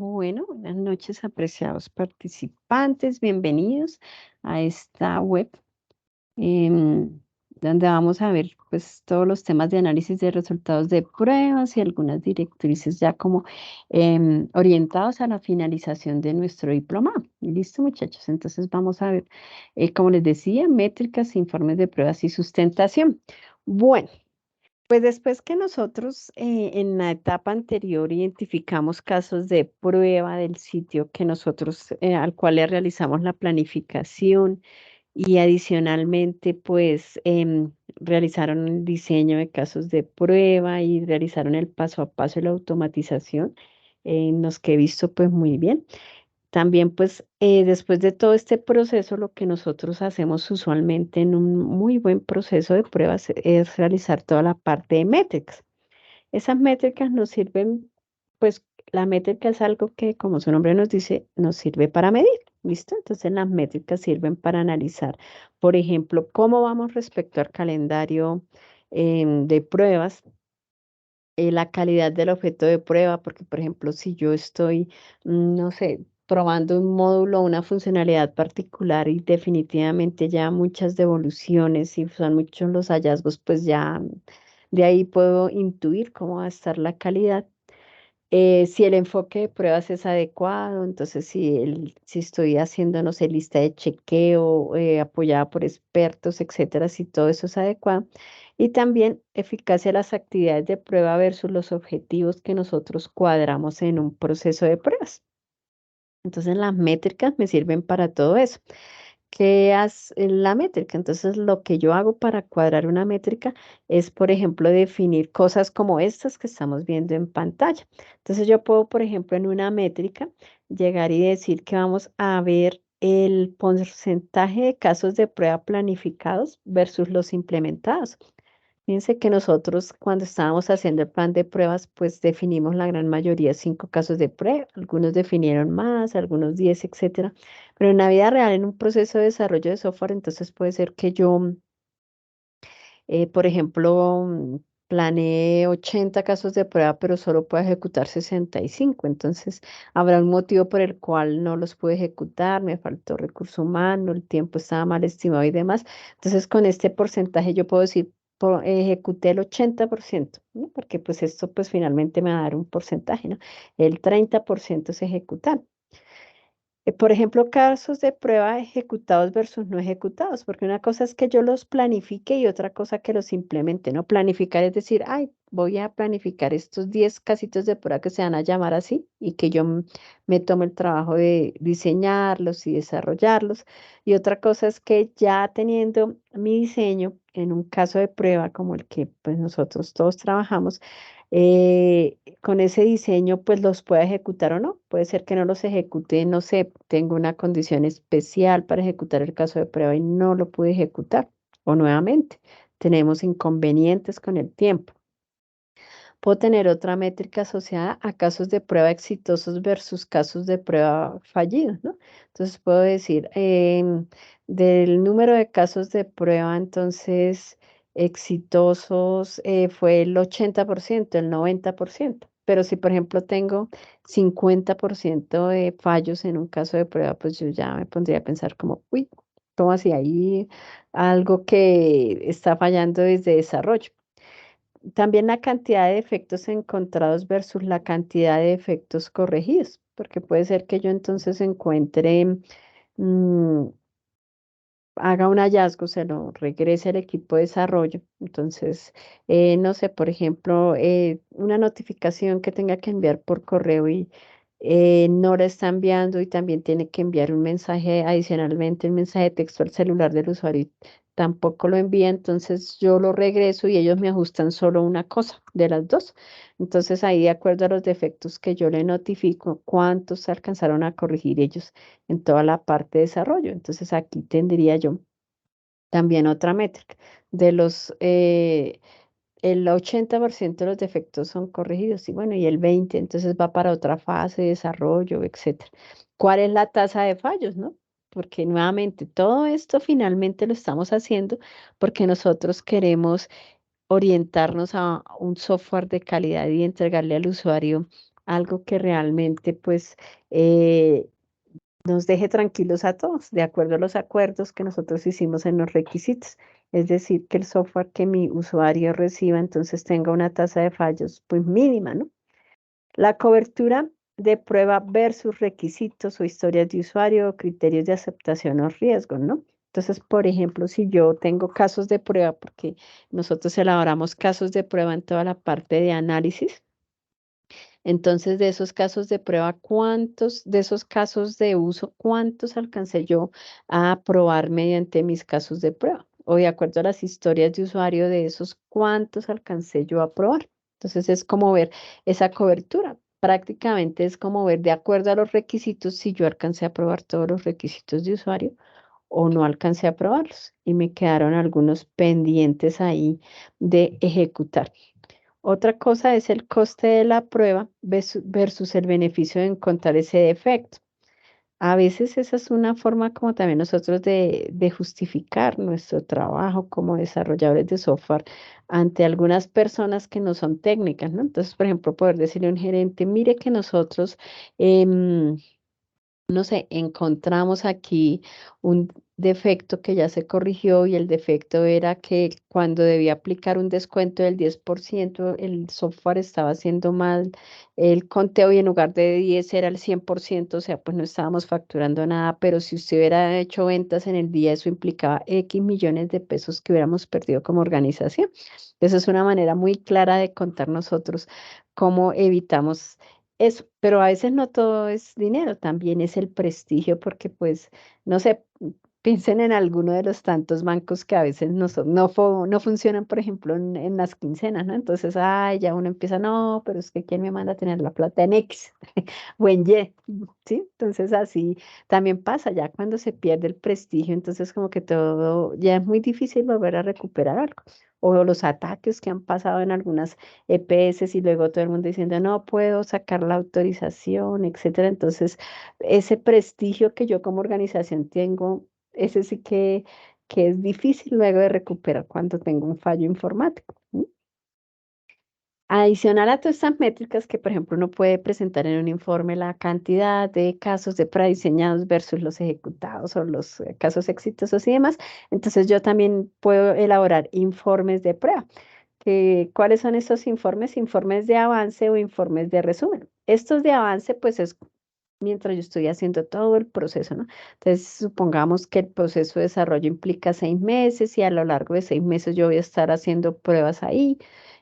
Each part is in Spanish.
Bueno, buenas noches, apreciados participantes. Bienvenidos a esta web donde vamos a ver pues todos los temas de análisis de resultados de pruebas y algunas directrices ya como orientados a la finalización de nuestro diploma. Listo, muchachos. Entonces vamos a ver, como les decía, métricas, informes de pruebas y sustentación. Bueno. Pues después que nosotros en la etapa anterior identificamos casos de prueba del sitio que nosotros al cual le realizamos la planificación y adicionalmente pues realizaron el diseño de casos de prueba y realizaron el paso a paso de la automatización en los que he visto pues muy bien. También, pues, después de todo este proceso, lo que nosotros hacemos usualmente en un muy buen proceso de pruebas es realizar toda la parte de métricas. Esas métricas nos sirven, pues, la métrica es algo que, como su nombre nos dice, nos sirve para medir, ¿listo? Entonces, las métricas sirven para analizar, por ejemplo, cómo vamos respecto al calendario de pruebas, la calidad del objeto de prueba, porque por ejemplo, si yo estoy, no sé, probando un módulo o una funcionalidad particular y definitivamente ya muchas devoluciones y son muchos los hallazgos, pues ya de ahí puedo intuir cómo va a estar la calidad. Si el enfoque de pruebas es adecuado, entonces si estoy haciendo, no sé, lista de chequeo apoyada por expertos, etcétera, si todo eso es adecuado. Y también eficacia de las actividades de prueba versus los objetivos que nosotros cuadramos en un proceso de pruebas. Entonces las métricas me sirven para todo eso. ¿Qué hace la métrica? Entonces, lo que yo hago para cuadrar una métrica es, por ejemplo, definir cosas como estas que estamos viendo en pantalla. Entonces, yo puedo, por ejemplo, en una métrica, llegar y decir que vamos a ver el porcentaje de casos de prueba planificados versus los implementados. Fíjense que nosotros cuando estábamos haciendo el plan de pruebas, pues definimos la gran mayoría 5 casos de prueba. Algunos definieron más, algunos 10, etcétera. Pero en la vida real, en un proceso de desarrollo de software, entonces puede ser que yo, por ejemplo, planeé 80 casos de prueba, pero solo puedo ejecutar 65. Entonces, habrá un motivo por el cual no los pude ejecutar, me faltó recurso humano, el tiempo estaba mal estimado y demás. Entonces, con este porcentaje yo puedo decir, ejecuté el 80%, ¿no? Porque pues esto pues finalmente me va a dar un porcentaje, ¿no? El 30% es ejecutar. Por ejemplo, casos de prueba ejecutados versus no ejecutados, porque una cosa es que yo los planifique y otra cosa que los implemente, ¿no? Planificar es decir, ay, voy a planificar estos 10 casitos de prueba que se van a llamar así y que yo me tome el trabajo de diseñarlos y desarrollarlos. Y otra cosa es que ya teniendo mi diseño en un caso de prueba como el que pues nosotros todos trabajamos, con ese diseño pues los pueda ejecutar o no. Puede ser que no los ejecute, no sé, tengo una condición especial para ejecutar el caso de prueba y no lo pude ejecutar. O nuevamente, tenemos inconvenientes con el tiempo. Puedo tener otra métrica asociada a casos de prueba exitosos versus casos de prueba fallidos, ¿no? Entonces puedo decir, del número de casos de prueba, entonces exitosos fue el 80%, el 90%. Pero si, por ejemplo, tengo 50% de fallos en un caso de prueba, pues yo ya me pondría a pensar como, uy, ¿cómo así ahí algo que está fallando desde desarrollo? También la cantidad de defectos encontrados versus la cantidad de defectos corregidos, porque puede ser que yo entonces encuentre, mm, haga un hallazgo, se lo regrese al equipo de desarrollo. Entonces, no sé, por ejemplo, una notificación que tenga que enviar por correo y no la está enviando y también tiene que enviar un mensaje adicionalmente, un mensaje de texto al celular del usuario y tampoco lo envía, entonces yo lo regreso y ellos me ajustan solo una cosa de las dos. Entonces ahí de acuerdo a los defectos que yo le notifico, cuántos alcanzaron a corregir ellos en toda la parte de desarrollo. Entonces aquí tendría yo también otra métrica. De el 80% de los defectos son corregidos y bueno, y el 20% entonces va para otra fase de desarrollo, etcétera. ¿Cuál es la tasa de fallos, no? Porque nuevamente todo esto finalmente lo estamos haciendo porque nosotros queremos orientarnos a un software de calidad y entregarle al usuario algo que realmente pues eh, nos deje tranquilos a todos, de acuerdo a los acuerdos que nosotros hicimos en los requisitos. Es decir, que el software que mi usuario reciba entonces tenga una tasa de fallos pues mínima, ¿no? La cobertura de prueba versus requisitos o historias de usuario, criterios de aceptación o riesgos, ¿no? Entonces, por ejemplo, si yo tengo casos de prueba, porque nosotros elaboramos casos de prueba en toda la parte de análisis, entonces de esos casos de prueba, ¿cuántos de esos casos de uso, cuántos alcancé yo a aprobar mediante mis casos de prueba? O de acuerdo a las historias de usuario de esos, ¿cuántos alcancé yo a aprobar? Entonces es como ver esa cobertura. Prácticamente es como ver de acuerdo a los requisitos si yo alcancé a aprobar todos los requisitos de usuario o no alcancé a aprobarlos y me quedaron algunos pendientes ahí de ejecutar. Otra cosa es el coste de la prueba versus el beneficio de encontrar ese defecto. A veces esa es una forma como también nosotros de justificar nuestro trabajo como desarrolladores de software ante algunas personas que no son técnicas, ¿no? Entonces, por ejemplo, poder decirle a un gerente, mire que nosotros no sé, encontramos aquí un defecto que ya se corrigió y el defecto era que cuando debía aplicar un descuento del 10%, el software estaba haciendo mal el conteo y en lugar de 10 era el 100%, o sea, pues no estábamos facturando nada, pero si usted hubiera hecho ventas en el día, eso implicaba X millones de pesos que hubiéramos perdido como organización. Esa es una manera muy clara de contar nosotros cómo evitamos eso, pero a veces no todo es dinero, también es el prestigio, porque pues, no sé, piensen en alguno de los tantos bancos que a veces no funcionan, por ejemplo, en las quincenas, ¿no? Entonces, ay, ya uno empieza, no, pero es que ¿quién me manda a tener la plata en X o en Y? ¿Sí? Entonces, así también pasa, ya cuando se pierde el prestigio, entonces como que todo, ya es muy difícil volver a recuperar algo. O los ataques que han pasado en algunas EPS y luego todo el mundo diciendo no puedo sacar la autorización, etcétera. Entonces, ese prestigio que yo como organización tengo, ese sí que es difícil luego de recuperar cuando tengo un fallo informático. ¿Sí? Adicional a todas estas métricas que, por ejemplo, uno puede presentar en un informe la cantidad de casos de prediseñados versus los ejecutados o los casos exitosos y demás, entonces yo también puedo elaborar informes de prueba. ¿Cuáles son estos informes? Informes de avance o informes de resumen. Estos de avance, pues es mientras yo estoy haciendo todo el proceso, ¿no? Entonces, supongamos que el proceso de desarrollo implica 6 meses y a lo largo de 6 meses yo voy a estar haciendo pruebas ahí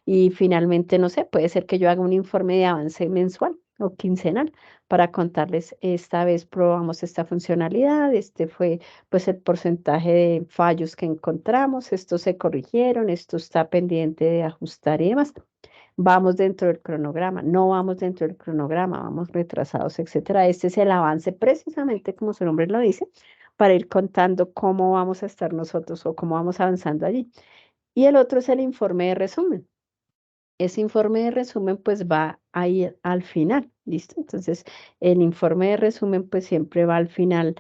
y finalmente, no sé, puede ser que yo haga un informe de avance mensual o quincenal para contarles, esta vez probamos esta funcionalidad, este fue pues el porcentaje de fallos que encontramos, estos se corrigieron, esto está pendiente de ajustar y demás. Vamos dentro del cronograma, no vamos dentro del cronograma, vamos retrasados, etcétera. Este es el avance precisamente como su nombre lo dice, para ir contando cómo vamos a estar nosotros o cómo vamos avanzando allí. Y el otro es el informe de resumen. Ese informe de resumen pues va a ir al final, ¿listo? Entonces, el informe de resumen pues siempre va al final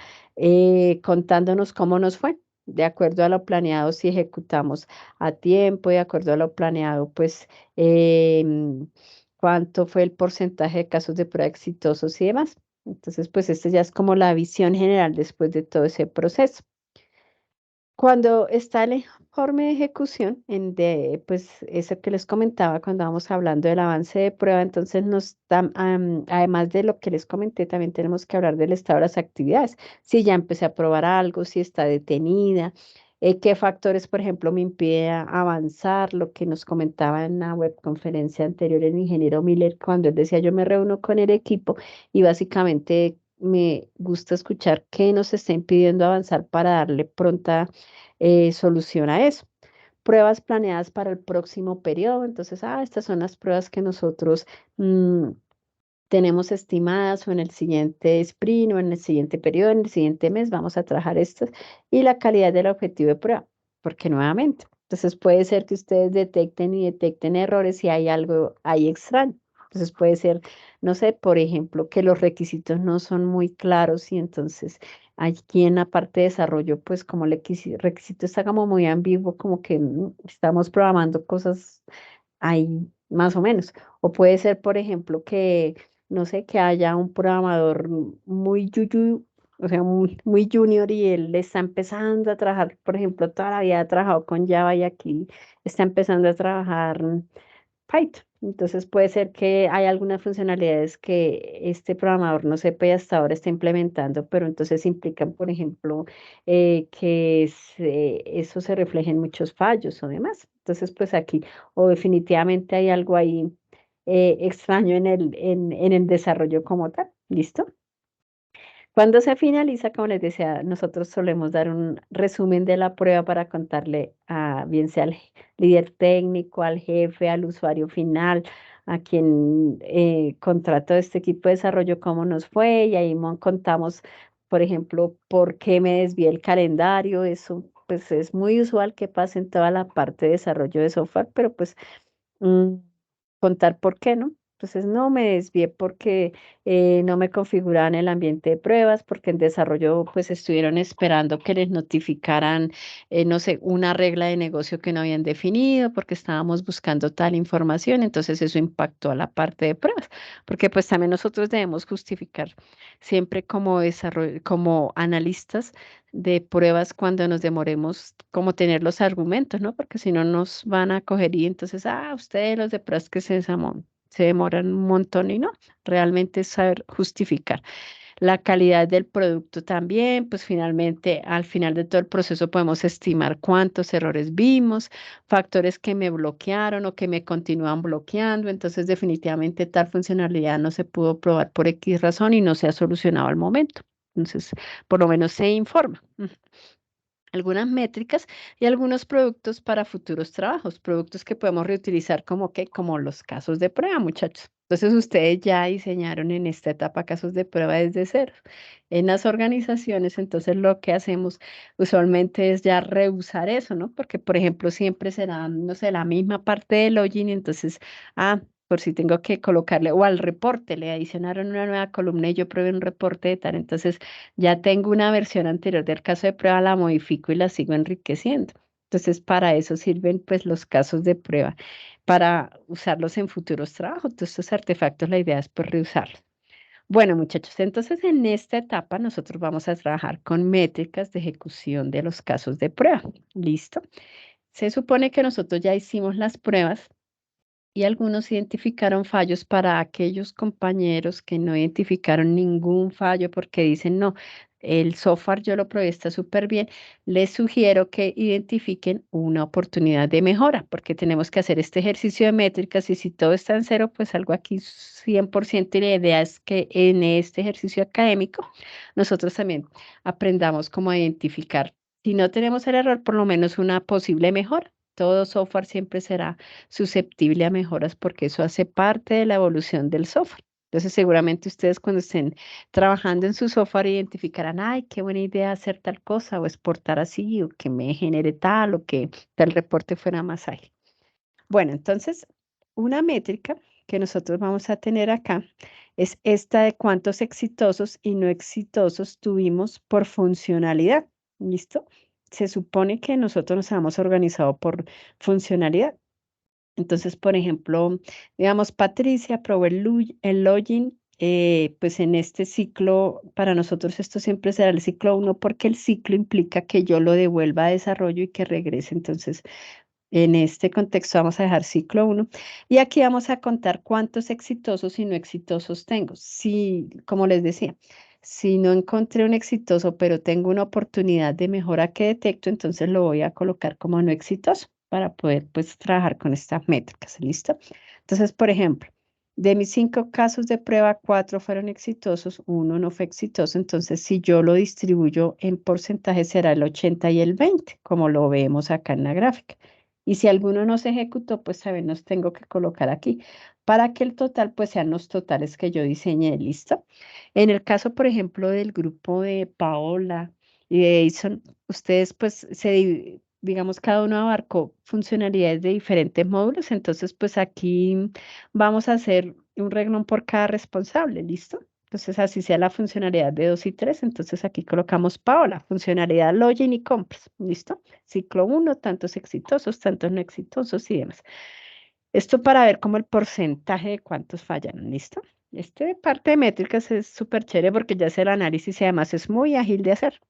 contándonos cómo nos fue, de acuerdo a lo planeado, si ejecutamos a tiempo, de acuerdo a lo planeado pues cuánto fue el porcentaje de casos de prueba exitosos y demás. Entonces, pues este ya es como la visión general después de todo ese proceso. Cuando está el informe de ejecución, pues eso que les comentaba cuando vamos hablando del avance de prueba, entonces además de lo que les comenté, también tenemos que hablar del estado de las actividades. Si ya empecé a probar algo, si está detenida, qué factores, por ejemplo, me impiden avanzar, lo que nos comentaba en la webconferencia anterior el ingeniero Miller, cuando él decía yo me reúno con el equipo y básicamente me gusta escuchar qué nos está impidiendo avanzar para darle pronta solución a eso. Pruebas planeadas para el próximo periodo. Entonces, estas son las pruebas que nosotros tenemos estimadas o en el siguiente sprint o en el siguiente periodo, en el siguiente mes vamos a trabajar estas y la calidad del objetivo de prueba, porque nuevamente, entonces puede ser que ustedes detecten errores si hay algo ahí extraño. Entonces puede ser, no sé, por ejemplo, que los requisitos no son muy claros y entonces aquí en la parte de desarrollo, pues como el requisito está como muy ambiguo, como que estamos programando cosas ahí más o menos. O puede ser, por ejemplo, que no sé, que haya un programador muy yuyu, o sea, muy junior y él está empezando a trabajar, por ejemplo, toda la vida ha trabajado con Java y aquí está empezando a trabajar Python. Entonces puede ser que hay algunas funcionalidades que este programador no sepa y hasta ahora está implementando, pero entonces implican, por ejemplo, eso se refleje en muchos fallos o demás. Entonces, pues aquí, o definitivamente hay algo ahí extraño en el desarrollo como tal. ¿Listo? Cuando se finaliza, como les decía, nosotros solemos dar un resumen de la prueba para contarle a, bien sea al líder técnico, al jefe, al usuario final, a quien contrató este equipo de desarrollo, cómo nos fue, y ahí contamos, por ejemplo, por qué me desvié el calendario. Eso pues es muy usual que pase en toda la parte de desarrollo de software, pero pues mm, contar por qué, ¿no? Entonces no me desvié porque no me configuraban el ambiente de pruebas, porque en desarrollo pues estuvieron esperando que les notificaran, no sé, una regla de negocio que no habían definido, porque estábamos buscando tal información, entonces eso impactó a la parte de pruebas, porque pues también nosotros debemos justificar siempre como como analistas de pruebas cuando nos demoremos, como tener los argumentos, ¿no? Porque si no nos van a coger y entonces, ustedes los de pruebas que se demoran un montón y no, realmente es saber justificar. La calidad del producto también, pues finalmente al final de todo el proceso podemos estimar cuántos errores vimos, factores que me bloquearon o que me continúan bloqueando, entonces definitivamente tal funcionalidad no se pudo probar por X razón y no se ha solucionado al momento. Entonces, por lo menos se informa. Algunas métricas y algunos productos para futuros trabajos, productos que podemos reutilizar como los casos de prueba, muchachos. Entonces, ustedes ya diseñaron en esta etapa casos de prueba desde cero. En las organizaciones, entonces lo que hacemos usualmente es ya reusar eso, ¿no? Porque, por ejemplo, siempre será, no sé, la misma parte del login, entonces, por si tengo que colocarle, o al reporte, le adicionaron una nueva columna y yo probé un reporte de tal, entonces ya tengo una versión anterior del caso de prueba, la modifico y la sigo enriqueciendo. Entonces, para eso sirven pues los casos de prueba, para usarlos en futuros trabajos. Todos estos artefactos, la idea es pues reusarlos. Bueno, muchachos, entonces en esta etapa nosotros vamos a trabajar con métricas de ejecución de los casos de prueba. ¿Listo? Se supone que nosotros ya hicimos las pruebas y algunos identificaron fallos para aquellos compañeros que no identificaron ningún fallo porque dicen, no, el software yo lo probé, está súper bien. Les sugiero que identifiquen una oportunidad de mejora porque tenemos que hacer este ejercicio de métricas y si todo está en cero, pues algo aquí 100% y la idea es que en este ejercicio académico nosotros también aprendamos cómo identificar. Si no tenemos el error, por lo menos una posible mejora. Todo software siempre será susceptible a mejoras porque eso hace parte de la evolución del software. Entonces, seguramente ustedes cuando estén trabajando en su software identificarán, ay, qué buena idea hacer tal cosa o exportar así o que me genere tal o que tal reporte fuera más ágil. Bueno, entonces, una métrica que nosotros vamos a tener acá es esta de cuántos exitosos y no exitosos tuvimos por funcionalidad. ¿Listo? Se supone que nosotros nos hemos organizado por funcionalidad. Entonces, por ejemplo, digamos, Patricia probó el login, pues en este ciclo, para nosotros esto siempre será el ciclo uno porque el ciclo implica que yo lo devuelva a desarrollo y que regrese. Entonces, en este contexto vamos a dejar ciclo uno y aquí vamos a contar cuántos exitosos y no exitosos tengo. Si, como les decía, si no encontré un exitoso, pero tengo una oportunidad de mejora que detecto, entonces lo voy a colocar como no exitoso para poder pues trabajar con estas métricas. ¿Listo? Entonces, por ejemplo, de mis 5 casos de prueba, 4 fueron exitosos, uno no fue exitoso. Entonces, si yo lo distribuyo en porcentaje, será el 80 y el 20, como lo vemos acá en la gráfica. Y si alguno no se ejecutó, pues también los tengo que colocar aquí para que el total pues sean los totales que yo diseñé, ¿listo? En el caso, por ejemplo, del grupo de Paola y de Edison, ustedes pues digamos, cada uno abarcó funcionalidades de diferentes módulos, entonces pues aquí vamos a hacer un renglón por cada responsable, ¿listo? Entonces, así sea la funcionalidad de 2 y 3, entonces aquí colocamos Paola, funcionalidad login y compras, ¿listo? Ciclo uno, tantos exitosos, tantos no exitosos y demás. Esto para ver como el porcentaje de cuántos fallaron, ¿listo? Este parte de métricas es súper chévere porque ya hace el análisis y además es muy ágil de hacer.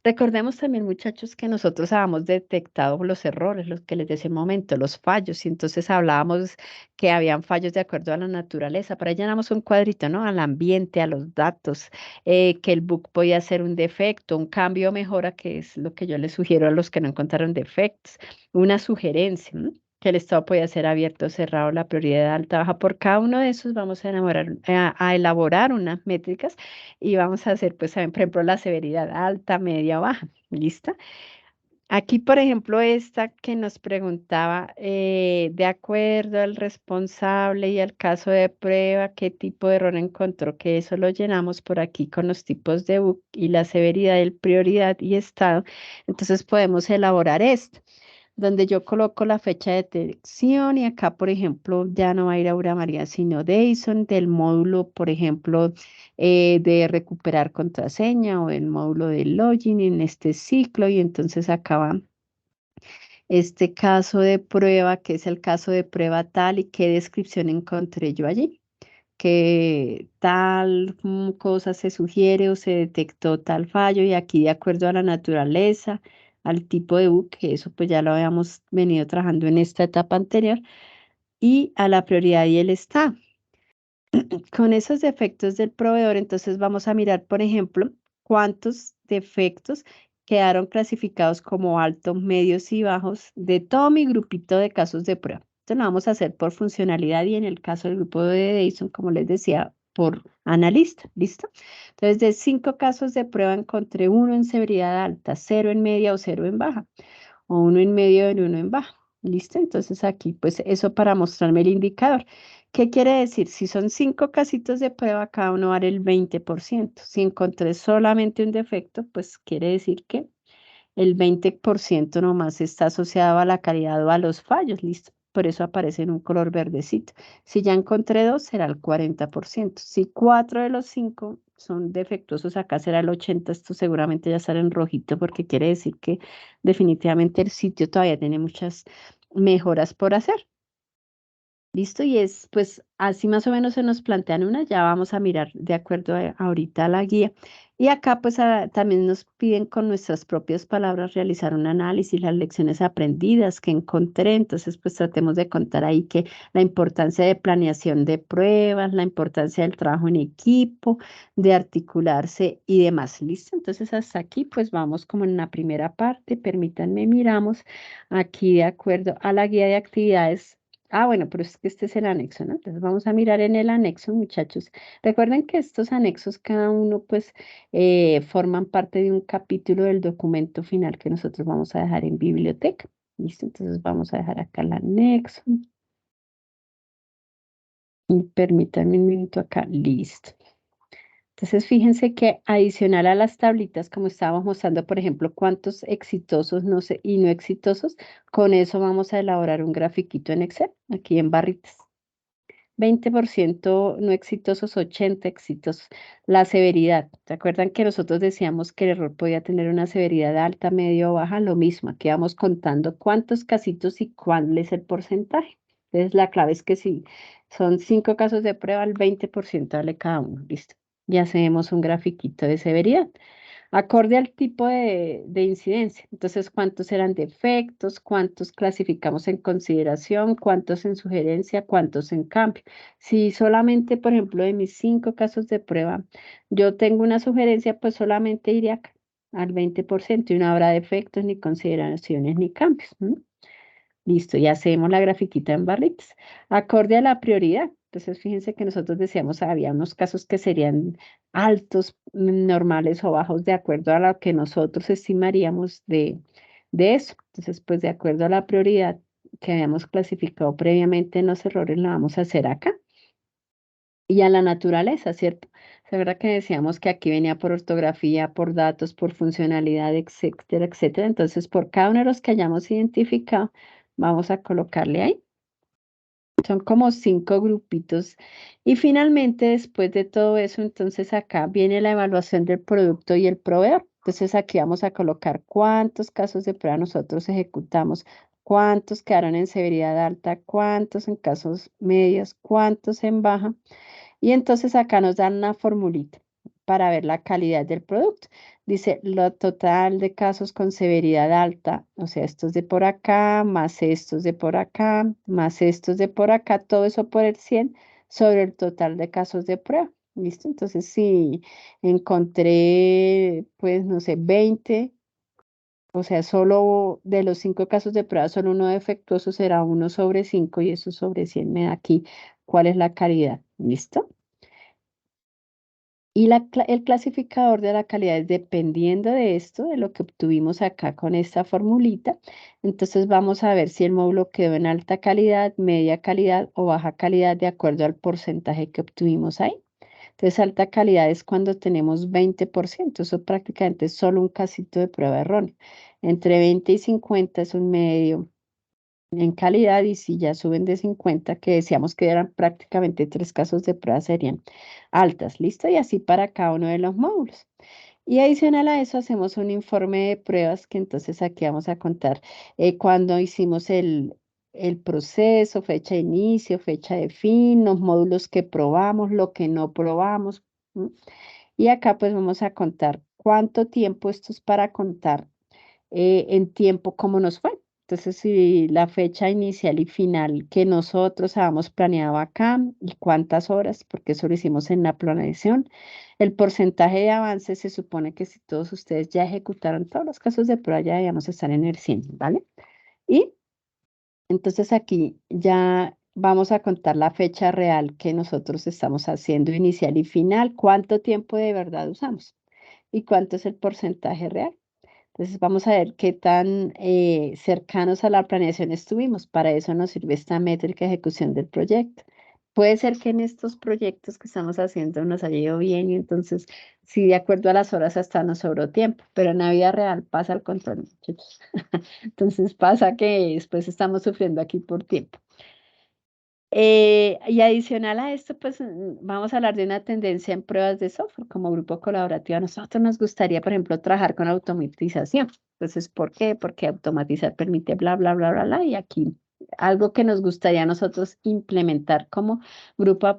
Recordemos también, muchachos, que nosotros habíamos detectado los errores, los que les decía un momento, los fallos, y entonces hablábamos que habían fallos de acuerdo a la naturaleza. Por ahí llenamos un cuadrito, ¿no? Al ambiente, a los datos, que el bug podía ser un defecto, un cambio o mejora, que es lo que yo les sugiero a los que no encontraron defectos, una sugerencia, ¿no? Que el estado podía ser abierto o cerrado, la prioridad alta, baja. Por cada uno de esos vamos a a elaborar unas métricas y vamos a hacer, pues, por ejemplo, la severidad alta, media, baja. ¿Lista? Aquí, por ejemplo, esta que nos preguntaba, de acuerdo al responsable y al caso de prueba, qué tipo de error encontró, que eso lo llenamos por aquí con los tipos de bug y la severidad, el prioridad y estado. Entonces podemos elaborar esto donde yo coloco la fecha de detección y acá, por ejemplo, ya no va a ir Aura María, sino Dyson del módulo, por ejemplo, de recuperar contraseña o el módulo de login en este ciclo y entonces acá va este caso de prueba, que es el caso de prueba tal y qué descripción encontré yo allí que tal cosa se sugiere o se detectó tal fallo y aquí de acuerdo a la naturaleza, al tipo de bug, que eso pues ya lo habíamos venido trabajando en esta etapa anterior, y a la prioridad y el estado. Con esos defectos del proveedor, entonces vamos a mirar, por ejemplo, cuántos defectos quedaron clasificados como altos, medios y bajos de todo mi grupito de casos de prueba. Esto lo vamos a hacer por funcionalidad y en el caso del grupo de Dyson, como les decía, por analista. ¿Listo? Entonces, de 5 casos de prueba encontré uno en severidad alta, 0 en media o 0 en baja, o uno en medio y uno en baja. ¿Listo? Entonces aquí, pues eso para mostrarme el indicador. ¿Qué quiere decir? Si son 5 casitos de prueba, cada uno vale el 20%. Si encontré solamente un defecto, pues quiere decir que el 20% nomás está asociado a la calidad o a los fallos, ¿listo? Por eso aparece en un color verdecito. Si ya encontré dos, será el 40%. Si 4 de los 5 son defectuosos, acá será el 80%. Esto seguramente ya sale en rojito porque quiere decir que definitivamente el sitio todavía tiene muchas mejoras por hacer. Listo, y es pues así más o menos se nos plantean una, ya vamos a mirar de acuerdo ahorita a la guía. Y acá pues también nos piden con nuestras propias palabras realizar un análisis, las lecciones aprendidas que encontré, entonces pues tratemos de contar ahí que la importancia de planeación de pruebas, la importancia del trabajo en equipo, de articularse y demás. Listo, entonces hasta aquí pues vamos como en la primera parte, permítanme miramos aquí de acuerdo a la guía de actividades. Ah, bueno, pero es que este es el anexo, ¿no? Entonces vamos a mirar en el anexo, muchachos. Recuerden que estos anexos, cada uno, pues, forman parte de un capítulo del documento final que nosotros vamos a dejar en biblioteca. ¿Listo? Entonces vamos a dejar acá el anexo. Y permítanme un minuto acá. Listo. Entonces, fíjense que adicional a las tablitas, como estábamos mostrando, por ejemplo, cuántos exitosos no sé, y no exitosos, con eso vamos a elaborar un grafiquito en Excel, aquí en barritas. 20% no exitosos, 80 exitosos. La severidad. ¿Se acuerdan que nosotros decíamos que el error podía tener una severidad alta, media o baja? Lo mismo, aquí vamos contando cuántos casitos y cuál es el porcentaje. Entonces, la clave es que si son 5 casos de prueba, el 20% vale cada uno. Listo. Ya hacemos un grafiquito de severidad acorde al tipo de incidencia. Entonces, ¿cuántos eran defectos? ¿Cuántos clasificamos en consideración? ¿Cuántos en sugerencia? ¿Cuántos en cambio? Si solamente, por ejemplo, de mis 5 casos de prueba, yo tengo una sugerencia, pues solamente iría acá al 20% y no habrá defectos, ni consideraciones, ni cambios. Listo, ya hacemos la grafiquita en barritas. Acorde a la prioridad. Entonces, fíjense que nosotros decíamos, había unos casos que serían altos, normales o bajos, de acuerdo a lo que nosotros estimaríamos de eso. Entonces, pues de acuerdo a la prioridad que habíamos clasificado previamente en los errores, la vamos a hacer acá. Y a la naturaleza, ¿cierto? Es verdad que decíamos que aquí venía por ortografía, por datos, por funcionalidad, etcétera, etcétera. Entonces, por cada uno de los que hayamos identificado, vamos a colocarle ahí. Son como 5 grupitos. Y finalmente, después de todo eso, entonces acá viene la evaluación del producto y el proveedor. Entonces aquí vamos a colocar cuántos casos de prueba nosotros ejecutamos cuántos quedaron en severidad alta, cuántos en casos medios, cuántos en baja. Y entonces acá nos dan una formulita para ver la calidad del producto. Dice, lo total de casos con severidad alta, o sea, estos de por acá, más estos de por acá, más estos de por acá, todo eso por el 100 sobre el total de casos de prueba. ¿Listo? Entonces, si encontré, pues, no sé, 20, o sea, solo de los 5 casos de prueba, solo uno defectuoso será 1/5 y eso sobre 100 me da aquí cuál es la calidad. ¿Listo? Y el clasificador de la calidad es dependiendo de esto, de lo que obtuvimos acá con esta formulita. Entonces vamos a ver si el módulo quedó en alta calidad, media calidad o baja calidad de acuerdo al porcentaje que obtuvimos ahí. Entonces alta calidad es cuando tenemos 20%, eso prácticamente es solo un casito de prueba errónea. Entre 20 y 50 es un medio en calidad y si ya suben de 50, que decíamos que eran prácticamente 3 casos de prueba, serían altas, ¿listo? Y así para cada uno de los módulos. Y adicional a eso hacemos un informe de pruebas que entonces aquí vamos a contar cuándo hicimos el proceso, fecha de inicio, fecha de fin, los módulos que probamos, lo que no probamos. ¿M? Y acá pues vamos a contar cuánto tiempo, esto es para contar en tiempo cómo nos fue. Entonces, si la fecha inicial y final que nosotros habíamos planeado acá y cuántas horas, porque eso lo hicimos en la planeación, el porcentaje de avance se supone que si todos ustedes ya ejecutaron todos los casos de prueba, ya debíamos estar en el 100, ¿vale? Y entonces aquí ya vamos a contar la fecha real que nosotros estamos haciendo inicial y final, cuánto tiempo de verdad usamos y cuánto es el porcentaje real. Entonces vamos a ver qué tan cercanos a la planeación estuvimos. Para eso nos sirve esta métrica de ejecución del proyecto. Puede ser que en estos proyectos que estamos haciendo nos haya ido bien y entonces, sí, de acuerdo a las horas hasta nos sobró tiempo, pero en la vida real pasa al contrario, muchachos. Entonces pasa que después estamos sufriendo aquí por tiempo. Y adicional a esto, pues vamos a hablar de una tendencia en pruebas de software como grupo colaborativo. A nosotros nos gustaría, por ejemplo, trabajar con automatización. Entonces, ¿por qué? Porque automatizar permite bla, bla, bla, bla, bla. Y aquí algo que nos gustaría a nosotros implementar como grupo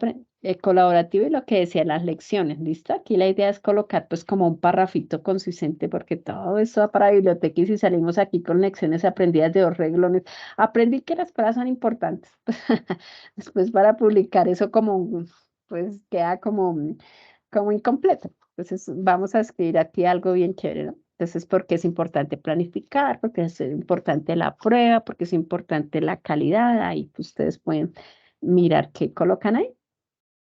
colaborativo y lo que decía las lecciones, ¿listo? Aquí la idea es colocar pues como un parrafito consistente porque todo eso va para biblioteca y si salimos aquí con lecciones aprendidas de 2 renglones, aprendí que las pruebas son importantes. Después para publicar eso como, pues queda como incompleto. Entonces vamos a escribir aquí algo bien chévere, ¿no? Entonces, porque es importante planificar, porque es importante la prueba, porque es importante la calidad. Ahí pues, ustedes pueden mirar qué colocan ahí.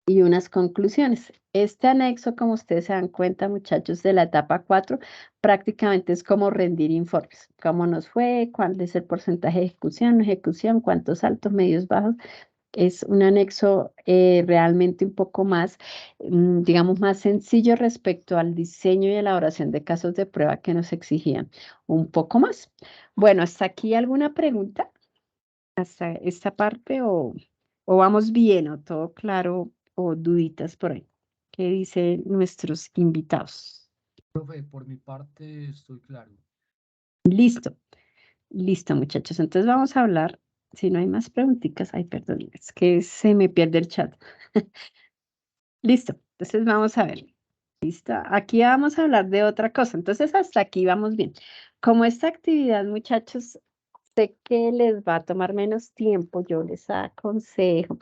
Y unas conclusiones. Este anexo, como ustedes se dan cuenta, muchachos, de la etapa 4, prácticamente es como rendir informes. ¿Cómo nos fue? ¿Cuál es el porcentaje de ejecución, no ejecución? ¿Cuántos altos, medios, bajos? Es un anexo realmente un poco más, digamos, más sencillo respecto al diseño y elaboración de casos de prueba que nos exigían un poco más. Bueno, ¿hasta aquí alguna pregunta? ¿Hasta esta parte o vamos bien o todo claro o duditas por ahí? ¿Qué dicen nuestros invitados? Profe, por mi parte estoy claro. Listo, listo, muchachos. Entonces vamos a hablar, si no hay más preguntitas, ay, perdón, es que se me pierde el chat. Listo, entonces vamos a ver. Listo, aquí vamos a hablar de otra cosa. Entonces hasta aquí vamos bien. Como esta actividad, muchachos, sé que les va a tomar menos tiempo, yo les aconsejo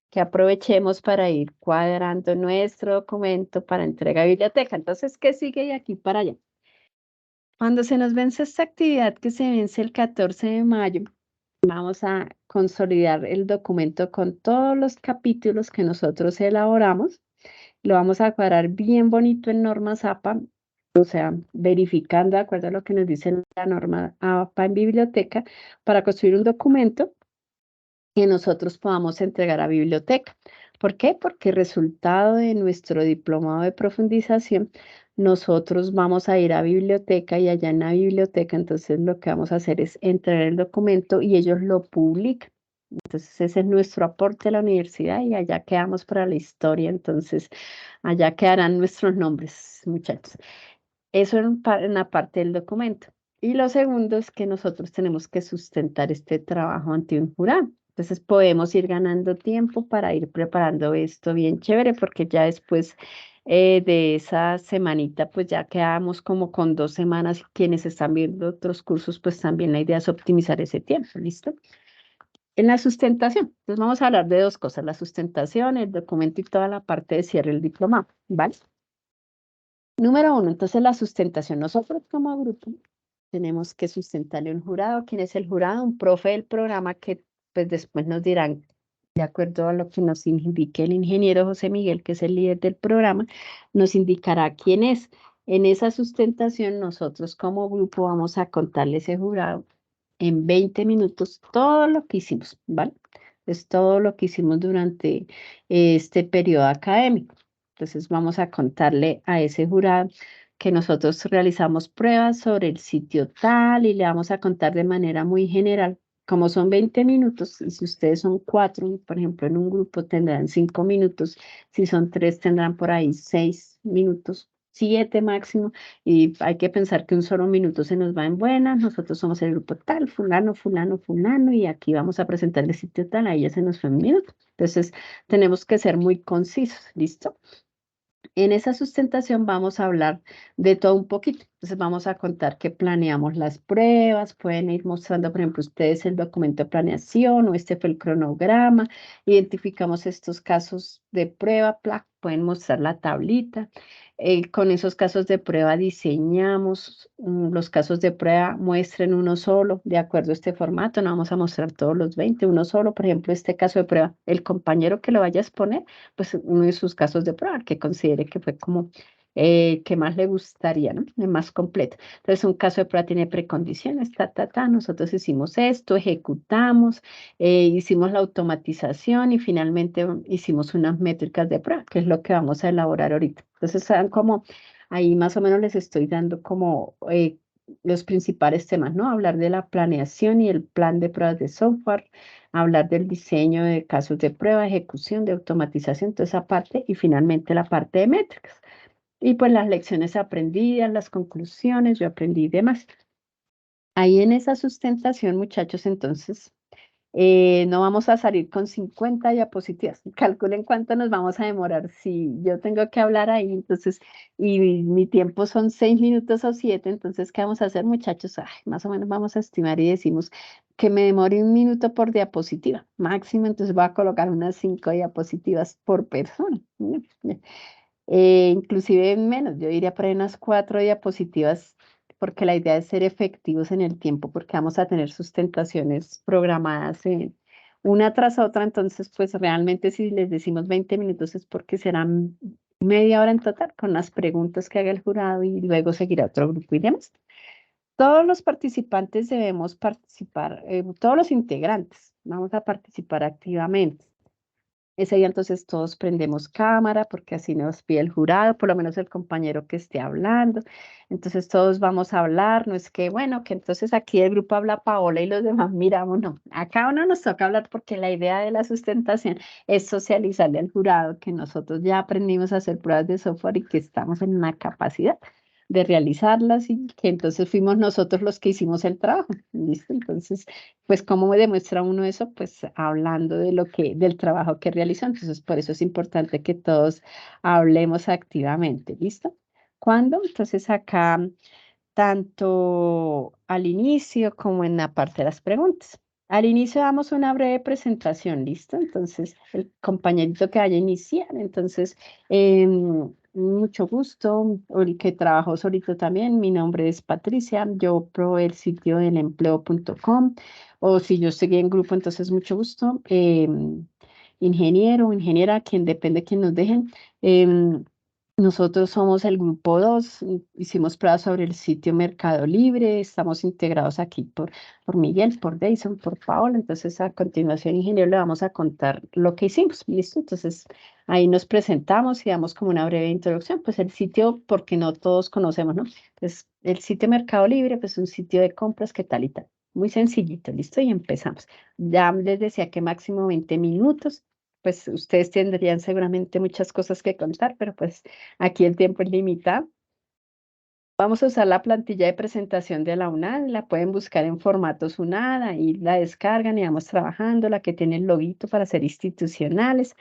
que aprovechemos para ir cuadrando nuestro documento para entrega a biblioteca. Entonces, ¿qué sigue de aquí para allá? Cuando se nos vence esta actividad que se vence el 14 de mayo, vamos a consolidar el documento con todos los capítulos que nosotros elaboramos. Lo vamos a cuadrar bien bonito en normas APA, o sea, verificando de acuerdo a lo que nos dice la norma APA en biblioteca para construir un documento que nosotros podamos entregar a biblioteca. ¿Por qué? Porque resultado de nuestro diplomado de profundización, nosotros vamos a ir a biblioteca y allá en la biblioteca, entonces lo que vamos a hacer es entregar el documento y ellos lo publican. Entonces ese es nuestro aporte a la universidad y allá quedamos para la historia, entonces allá quedarán nuestros nombres, muchachos. Eso en la parte del documento. Y lo segundo es que nosotros tenemos que sustentar este trabajo ante un jurado. Entonces podemos ir ganando tiempo para ir preparando esto bien chévere, porque ya después de esa semanita, pues ya quedamos como con 2 semanas. Quienes están viendo otros cursos, pues también la idea es optimizar ese tiempo, ¿listo? En la sustentación, entonces vamos a hablar de dos cosas, la sustentación, el documento y toda la parte de cierre del diplomado, ¿vale? Número uno, entonces la sustentación. Nosotros como grupo tenemos que sustentarle un jurado. ¿Quién es el jurado? Un profe del programa que pues después nos dirán, de acuerdo a lo que nos indique el ingeniero José Miguel, que es el líder del programa, nos indicará quién es. En esa sustentación nosotros como grupo vamos a contarle a ese jurado en 20 minutos todo lo que hicimos, ¿vale? Es todo lo que hicimos durante este periodo académico. Entonces vamos a contarle a ese jurado que nosotros realizamos pruebas sobre el sitio tal y le vamos a contar de manera muy general. Como son 20 minutos, y si ustedes son 4, por ejemplo, en un grupo tendrán 5 minutos, si son 3 tendrán por ahí 6 minutos, 7 máximo, y hay que pensar que un solo minuto se nos va en buena. Nosotros somos el grupo tal, fulano, fulano, fulano, y aquí vamos a presentar el sitio tal, ahí ya se nos fue un minuto. Entonces, tenemos que ser muy concisos, ¿listo? En esa sustentación vamos a hablar de todo un poquito. Entonces vamos a contar que planeamos las pruebas, pueden ir mostrando, por ejemplo, ustedes el documento de planeación o este fue el cronograma, identificamos estos casos de prueba, pueden mostrar la tablita. Con esos casos de prueba diseñamos los casos de prueba, muestren uno solo, de acuerdo a este formato, no vamos a mostrar todos los 20, uno solo, por ejemplo, este caso de prueba, el compañero que lo vaya a exponer pues uno de sus casos de prueba que considere que fue como que más le gustaría, ¿no? El más completo. Entonces, un caso de prueba tiene precondiciones, nosotros hicimos esto, ejecutamos, hicimos la automatización y finalmente hicimos unas métricas de prueba, que es lo que vamos a elaborar ahorita. Entonces, saben como ahí más o menos les estoy dando como los principales temas, ¿no? Hablar de la planeación y el plan de pruebas de software, hablar del diseño de casos de prueba, ejecución, de automatización, toda esa parte, y finalmente la parte de métricas. Y pues las lecciones aprendidas, las conclusiones, yo aprendí y demás. Ahí en esa sustentación, muchachos, entonces, no vamos a salir con 50 diapositivas. Calculen cuánto nos vamos a demorar. Si yo tengo que hablar ahí, entonces, y mi tiempo son 6 minutos o 7, entonces, ¿qué vamos a hacer, muchachos? Ay, más o menos vamos a estimar y decimos que me demore 1 minuto por diapositiva, máximo, entonces voy a colocar unas 5 diapositivas por persona. Inclusive menos, yo diría por ahí unas 4 diapositivas, porque la idea es ser efectivos en el tiempo, porque vamos a tener sustentaciones programadas una tras otra, entonces pues realmente si les decimos 20 minutos es porque serán media hora en total con las preguntas que haga el jurado y luego seguirá otro grupo y demás. Todos los participantes debemos participar, todos los integrantes, vamos a participar activamente. Ese día entonces todos prendemos cámara porque así nos pide el jurado, por lo menos el compañero que esté hablando. Entonces todos vamos a hablar, no es que, bueno, que entonces aquí el grupo habla Paola y los demás miramos, no. A cada uno nos toca hablar porque la idea de la sustentación es socializarle al jurado que nosotros ya aprendimos a hacer pruebas de software y que estamos en una capacidad de realizarlas y que entonces fuimos nosotros los que hicimos el trabajo. ¿Listo? Entonces, pues, ¿cómo demuestra uno eso? Pues hablando de del trabajo que realizó. Entonces, por eso es importante que todos hablemos activamente. ¿Listo? ¿Cuándo? Entonces, acá, tanto al inicio como en la parte de las preguntas. Al inicio damos una breve presentación, ¿listo? Entonces, el compañerito que vaya a iniciar, entonces, mucho gusto, o el que trabajó solito también, mi nombre es Patricia, yo probé el sitio del empleo.com, o si yo seguí en grupo, entonces mucho gusto, ingeniero o ingeniera, quien depende, quien nos dejen. Nosotros somos el grupo 2, hicimos pruebas sobre el sitio Mercado Libre, estamos integrados aquí por Miguel, por Deison, por Paola, entonces a continuación, ingeniero, le vamos a contar lo que hicimos, ¿listo? Entonces ahí nos presentamos y damos como una breve introducción, pues el sitio, porque no todos conocemos, ¿no? Pues el sitio Mercado Libre, pues un sitio de compras, ¿qué tal y tal? Muy sencillito, ¿listo? Y empezamos. Ya les decía que máximo 20 minutos, pues ustedes tendrían seguramente muchas cosas que contar, pero pues aquí el tiempo es limitado. Vamos a usar la plantilla de presentación de la UNAD, la pueden buscar en formatos UNAD, ahí la descargan y vamos trabajando, la que tiene el loguito para ser institucionales.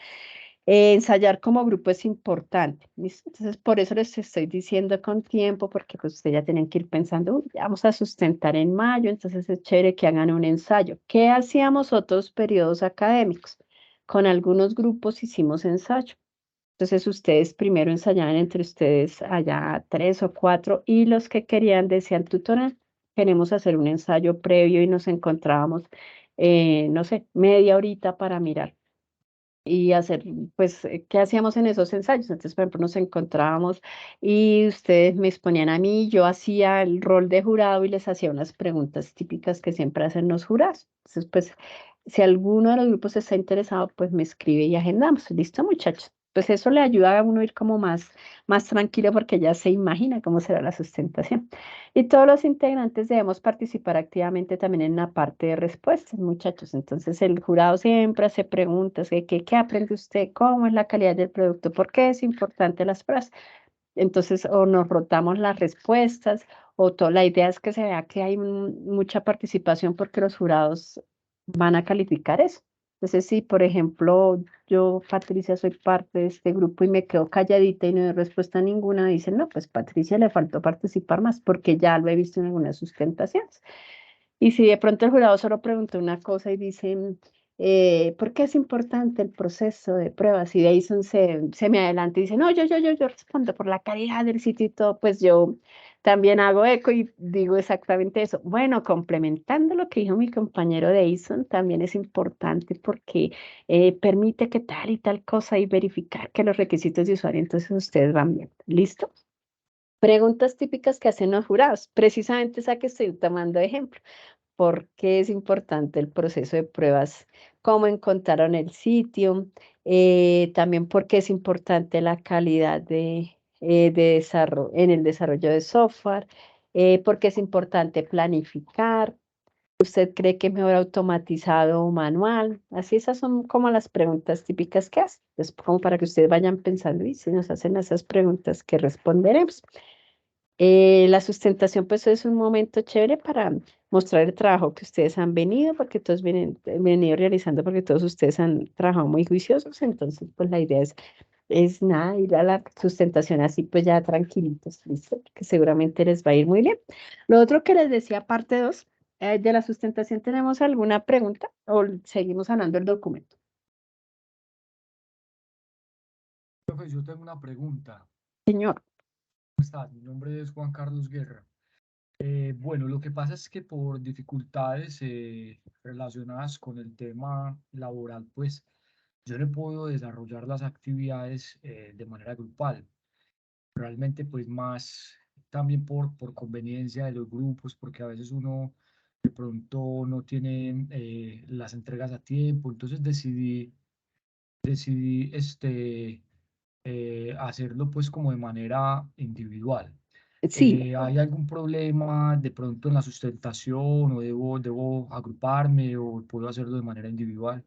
Ensayar como grupo es importante, ¿listo? Entonces, por eso les estoy diciendo con tiempo, porque pues ustedes ya tienen que ir pensando, "Uy, ya vamos a sustentar en mayo, entonces es chévere que hagan un ensayo". ¿Qué hacíamos otros periodos académicos? Con algunos grupos hicimos ensayo. Entonces ustedes primero ensayaban entre ustedes allá tres o cuatro y los que querían decían, tutora, queremos hacer un ensayo previo y nos encontrábamos, no sé, media horita para mirar y hacer, pues, ¿qué hacíamos en esos ensayos? Entonces, por ejemplo, nos encontrábamos y ustedes me exponían a mí, yo hacía el rol de jurado y les hacía unas preguntas típicas que siempre hacen los jurados. Entonces, pues, si alguno de los grupos está interesado, pues me escribe y agendamos. ¿Listo, muchachos? Pues eso le ayuda a uno a ir como más tranquilo porque ya se imagina cómo será la sustentación. Y todos los integrantes debemos participar activamente también en la parte de respuestas, muchachos. Entonces, el jurado siempre hace preguntas, ¿qué aprende usted? ¿Cómo es la calidad del producto? ¿Por qué es importante las pruebas? Entonces, o nos rotamos las respuestas, la idea es que se vea que hay mucha participación porque los jurados van a calificar eso. Entonces, si por ejemplo yo, Patricia, soy parte de este grupo y me quedo calladita y no doy respuesta ninguna, dicen, no, pues Patricia le faltó participar más porque ya lo he visto en algunas sustentaciones. Y si de pronto el jurado solo preguntó una cosa y dicen, ¿por qué es importante el proceso de pruebas? Y Edison se me adelanta y dice, no, yo respondo por la calidad del sitio y todo, pues yo también hago eco y digo exactamente eso. Bueno, complementando lo que dijo mi compañero Edison, también es importante porque permite que tal y tal cosa y verificar que los requisitos de usuario, entonces ustedes van bien. ¿Listo? Preguntas típicas que hacen los jurados. Precisamente esa que estoy tomando de ejemplo. ¿Por qué es importante el proceso de pruebas? ¿Cómo encontraron el sitio? También por qué es importante la calidad de desarrollo, en el desarrollo de software. ¿Por qué es importante planificar? ¿Usted cree que es mejor automatizado o manual? Así esas son como las preguntas típicas que hacen. Es como para que ustedes vayan pensando y si nos hacen esas preguntas, ¿qué responderemos? La sustentación, pues es un momento chévere para mostrar el trabajo que ustedes han venido, porque todos venido realizando, porque todos ustedes han trabajado muy juiciosos, entonces pues la idea es nada, ir a la sustentación así pues ya tranquilitos, ¿listo? Que seguramente les va a ir muy bien. Lo otro que les decía, parte 2 de la sustentación, ¿tenemos alguna pregunta o seguimos hablando del documento? Profe, yo tengo una pregunta. Señor, ¿Cómo estás? Mi nombre es Juan Carlos Guerra. Bueno, lo que pasa es que por dificultades relacionadas con el tema laboral, pues yo no puedo desarrollar las actividades de manera grupal. Realmente, pues más también por conveniencia de los grupos, porque a veces uno de pronto no tiene las entregas a tiempo. Entonces decidí hacerlo pues como de manera individual. sí. ¿Hay algún problema de pronto en la sustentación o debo agruparme o puedo hacerlo de manera individual?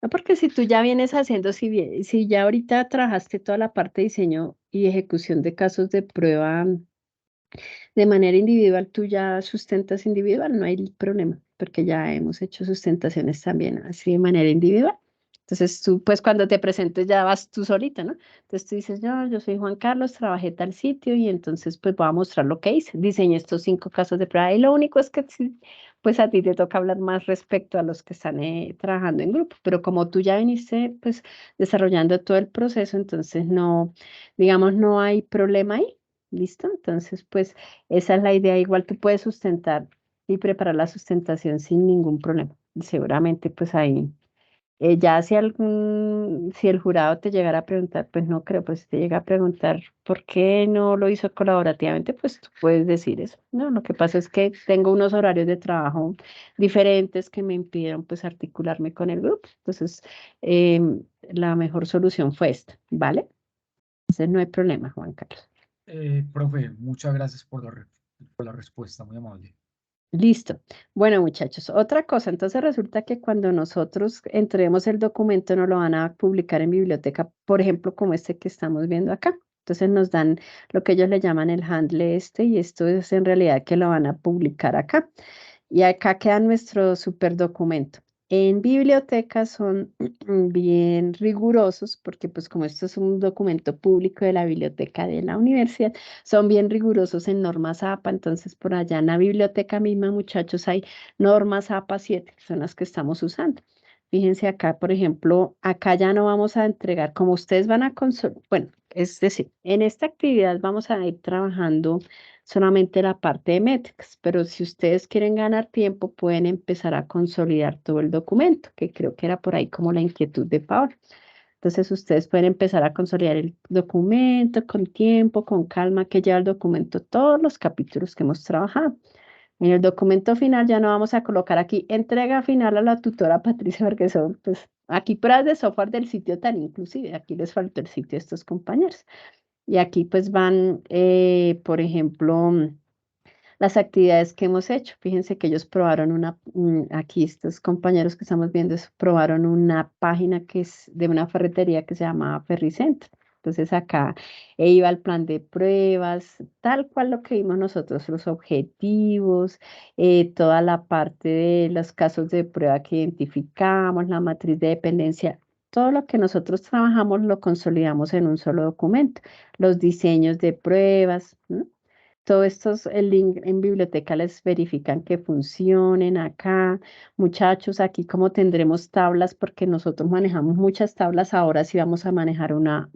No, porque si tú ya vienes haciendo, si ya ahorita trabajaste toda la parte de diseño y ejecución de casos de prueba de manera individual, tú ya sustentas individual, no hay problema, porque ya hemos hecho sustentaciones también así de manera individual. Entonces tú, pues cuando te presentes ya vas tú solita, ¿no? Entonces tú dices, yo soy Juan Carlos, trabajé tal sitio y entonces pues voy a mostrar lo que hice. Diseñé estos 5 casos de prueba y lo único es que sí, pues a ti te toca hablar más respecto a los que están trabajando en grupo, pero como tú ya viniste pues desarrollando todo el proceso, entonces no, digamos, no hay problema ahí. ¿Listo? Entonces, pues esa es la idea. Igual tú puedes sustentar y preparar la sustentación sin ningún problema. Seguramente, pues ahí, ya si el jurado te llegara a preguntar, pues no creo, pues si te llega a preguntar por qué no lo hizo colaborativamente, pues tú puedes decir eso. No, lo que pasa es que tengo unos horarios de trabajo diferentes que me impidieron pues articularme con el grupo. Entonces, la mejor solución fue esta, ¿vale? Entonces no hay problema, Juan Carlos. Profe, muchas gracias por la respuesta, muy amable. Listo. Bueno, muchachos, otra cosa, entonces resulta que cuando nosotros entreguemos el documento nos lo van a publicar en biblioteca, por ejemplo, como este que estamos viendo acá. Entonces nos dan lo que ellos le llaman el handle y esto es en realidad que lo van a publicar acá. Y acá queda nuestro superdocumento. En bibliotecas son bien rigurosos porque pues como esto es un documento público de la biblioteca de la universidad, son bien rigurosos en normas APA, entonces por allá en la biblioteca misma, muchachos, hay normas APA 7, que son las que estamos usando. Fíjense acá, por ejemplo, acá ya no vamos a entregar, como ustedes van a bueno, es decir, en esta actividad vamos a ir trabajando solamente la parte de métricas, pero si ustedes quieren ganar tiempo, pueden empezar a consolidar todo el documento, que creo que era por ahí como la inquietud de Paola. Entonces, ustedes pueden empezar a consolidar el documento con tiempo, con calma, que lleva el documento todos los capítulos que hemos trabajado. En el documento final ya no vamos a colocar aquí entrega final a la tutora Patricia, porque son, pues, aquí pruebas de software del sitio tan inclusive, aquí les faltó el sitio de estos compañeros. Y aquí pues van, por ejemplo, las actividades que hemos hecho. Fíjense que ellos probaron aquí estos compañeros que estamos viendo, probaron una página que es de una ferretería que se llama Ferricentro. Entonces acá iba el plan de pruebas, tal cual lo que vimos nosotros, los objetivos, toda la parte de los casos de prueba que identificamos, la matriz de dependencia. Todo lo que nosotros trabajamos lo consolidamos en un solo documento, los diseños de pruebas. Todos estos, el link en biblioteca les verifican que funcionen acá. Muchachos, aquí como tendremos tablas, porque nosotros manejamos muchas tablas, ahora sí vamos a manejar una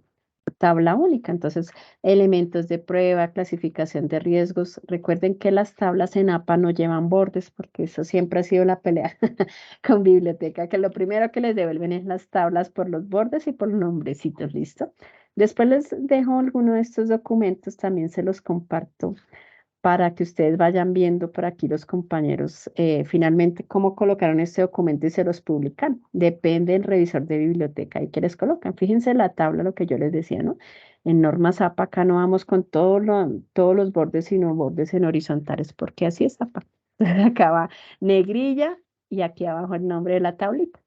tabla única. Entonces, elementos de prueba, clasificación de riesgos. Recuerden que las tablas en APA no llevan bordes, porque eso siempre ha sido la pelea con biblioteca, que lo primero que les devuelven es las tablas por los bordes y por los nombrecitos, ¿listo? Después les dejo alguno de estos documentos, también se los comparto para que ustedes vayan viendo por aquí los compañeros finalmente cómo colocaron este documento y se los publican. Depende del revisor de biblioteca y que les colocan. Fíjense la tabla, lo que yo les decía, ¿no? En normas APA acá no vamos con todos los bordes, sino bordes en horizontales, porque así es APA. Entonces acá va negrilla y aquí abajo el nombre de la tablita.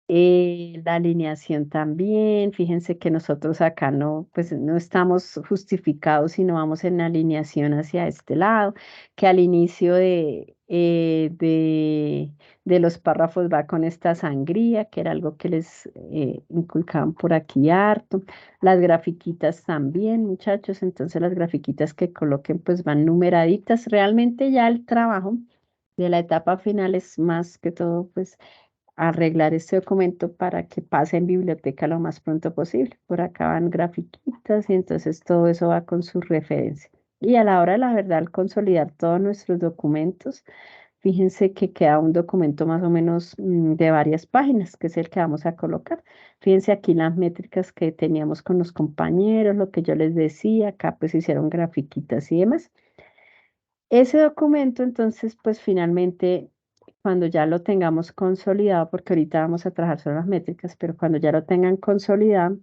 La alineación también, fíjense que nosotros acá no, pues no estamos justificados, sino vamos en alineación hacia este lado, que al inicio de los párrafos va con esta sangría, que era algo que les inculcaban por aquí harto. Las grafiquitas también, muchachos, entonces las grafiquitas que coloquen pues van numeraditas. Realmente ya el trabajo de la etapa final es más que todo pues arreglar este documento para que pase en biblioteca lo más pronto posible. Por acá van grafiquitas y entonces todo eso va con su referencia. Y a la hora de la verdad, al consolidar todos nuestros documentos, fíjense que queda un documento más o menos de varias páginas, que es el que vamos a colocar. Fíjense aquí las métricas que teníamos con los compañeros, lo que yo les decía, acá pues hicieron grafiquitas y demás. Ese documento, entonces, pues finalmente, cuando ya lo tengamos consolidado, porque ahorita vamos a trabajar sobre las métricas, pero cuando ya lo tengan consolidado,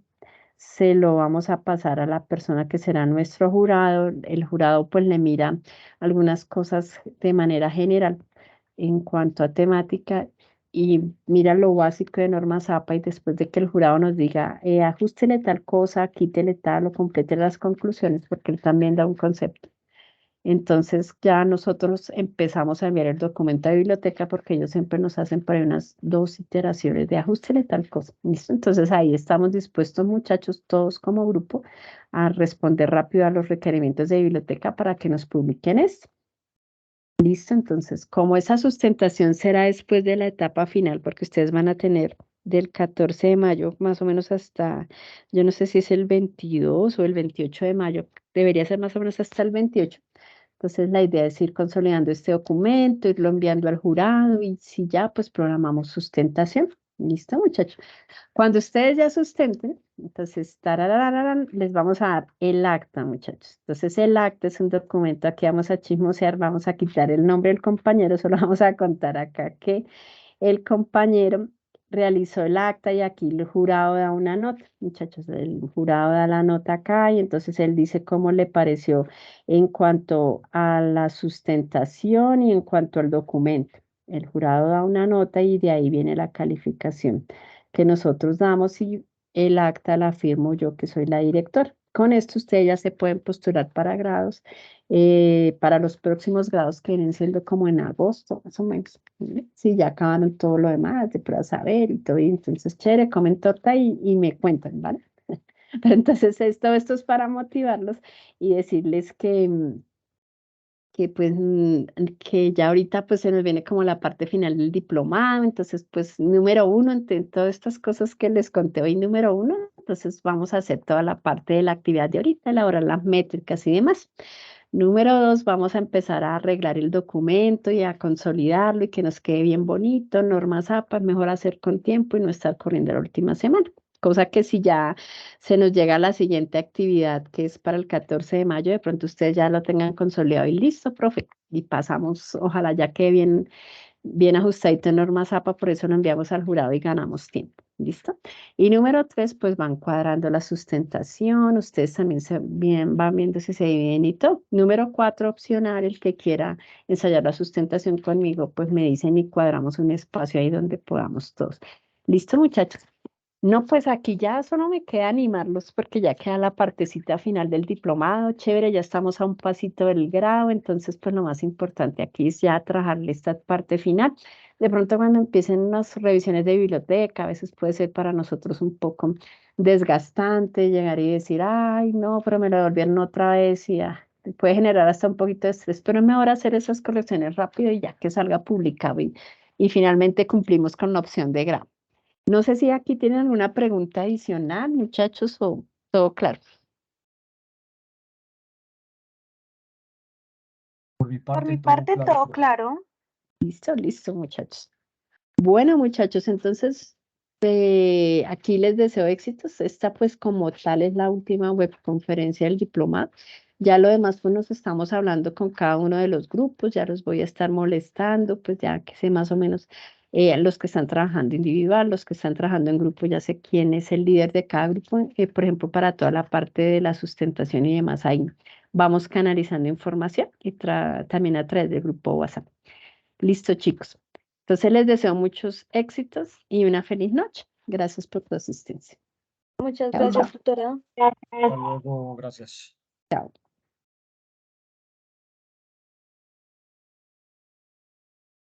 se lo vamos a pasar a la persona que será nuestro jurado. El jurado pues le mira algunas cosas de manera general en cuanto a temática y mira lo básico de normas APA y después de que el jurado nos diga, ajústele tal cosa, quítele tal o complete las conclusiones, porque él también da un concepto. Entonces ya nosotros empezamos a enviar el documento a biblioteca porque ellos siempre nos hacen por ahí unas 2 iteraciones de ajuste tal cosa. ¿Listo? Entonces ahí estamos dispuestos, muchachos, todos como grupo, a responder rápido a los requerimientos de biblioteca para que nos publiquen esto. ¿Listo? Entonces, como esa sustentación será después de la etapa final, porque ustedes van a tener del 14 de mayo más o menos hasta, yo no sé si es el 22 o el 28 de mayo, debería ser más o menos hasta el 28. Entonces, la idea es ir consolidando este documento, irlo enviando al jurado y si ya, pues programamos sustentación. ¿Listo, muchachos? Cuando ustedes ya sustenten, entonces, tararararán, les vamos a dar el acta, muchachos. Entonces, el acta es un documento, aquí vamos a chismosear, vamos a quitar el nombre del compañero, solo vamos a contar acá que el compañero realizó el acta y aquí el jurado da una nota. Muchachos, el jurado da la nota acá y entonces él dice cómo le pareció en cuanto a la sustentación y en cuanto al documento. El jurado da una nota y de ahí viene la calificación que nosotros damos y el acta la firmo yo, que soy la directora. Con esto ustedes ya se pueden postular para grados, para los próximos grados que vienen siendo como en agosto, más o menos. ¿Sí? Sí, ya acabaron todo lo demás de pruebas saber y todo, y entonces chévere, comen torta y me cuentan, ¿vale? Pero entonces esto es para motivarlos y decirles que pues que ya ahorita pues se nos viene como la parte final del diplomado, entonces pues número uno, entre todas estas cosas que les conté hoy, número uno, entonces vamos a hacer toda la parte de la actividad de ahorita, elaborar las métricas y demás. Número dos, vamos a empezar a arreglar el documento y a consolidarlo y que nos quede bien bonito, normas APA, es mejor hacer con tiempo y no estar corriendo la última semana. Cosa que si ya se nos llega a la siguiente actividad, que es para el 14 de mayo, de pronto ustedes ya lo tengan consolidado y listo, profe. Y pasamos, ojalá ya quede bien ajustadito en normas APA, por eso lo enviamos al jurado y ganamos tiempo. ¿Listo? Y número tres, pues van cuadrando la sustentación, ustedes también van viendo si se dividen y todo. Número cuatro, opcional, el que quiera ensayar la sustentación conmigo, pues me dicen y cuadramos un espacio ahí donde podamos todos. ¿Listo, muchachos? No, pues aquí ya solo me queda animarlos porque ya queda la partecita final del diplomado, chévere, ya estamos a un pasito del grado, entonces pues lo más importante aquí es ya trabajarle esta parte final. De pronto cuando empiecen las revisiones de biblioteca, a veces puede ser para nosotros un poco desgastante llegar y decir, ay, no, pero me lo devolvieron otra vez y puede generar hasta un poquito de estrés, pero es mejor hacer esas correcciones rápido y ya que salga publicado y finalmente cumplimos con la opción de grado. No sé si aquí tienen alguna pregunta adicional, muchachos, o todo claro. Por mi Por parte, mi todo parte, claro, todo profe. claro. Listo, listo, muchachos. Bueno, muchachos, entonces aquí les deseo éxitos. Esta pues como tal es la última webconferencia del diplomado. Ya lo demás pues nos estamos hablando con cada uno de los grupos, ya los voy a estar molestando, pues ya que sé más o menos los que están trabajando individual, los que están trabajando en grupo, ya sé quién es el líder de cada grupo, por ejemplo, para toda la parte de la sustentación y demás, ahí vamos canalizando información y también a través del grupo WhatsApp. Listo, chicos. Entonces les deseo muchos éxitos y una feliz noche. Gracias por tu asistencia. Muchas Chao, chao. gracias, tutora. Hasta luego, gracias.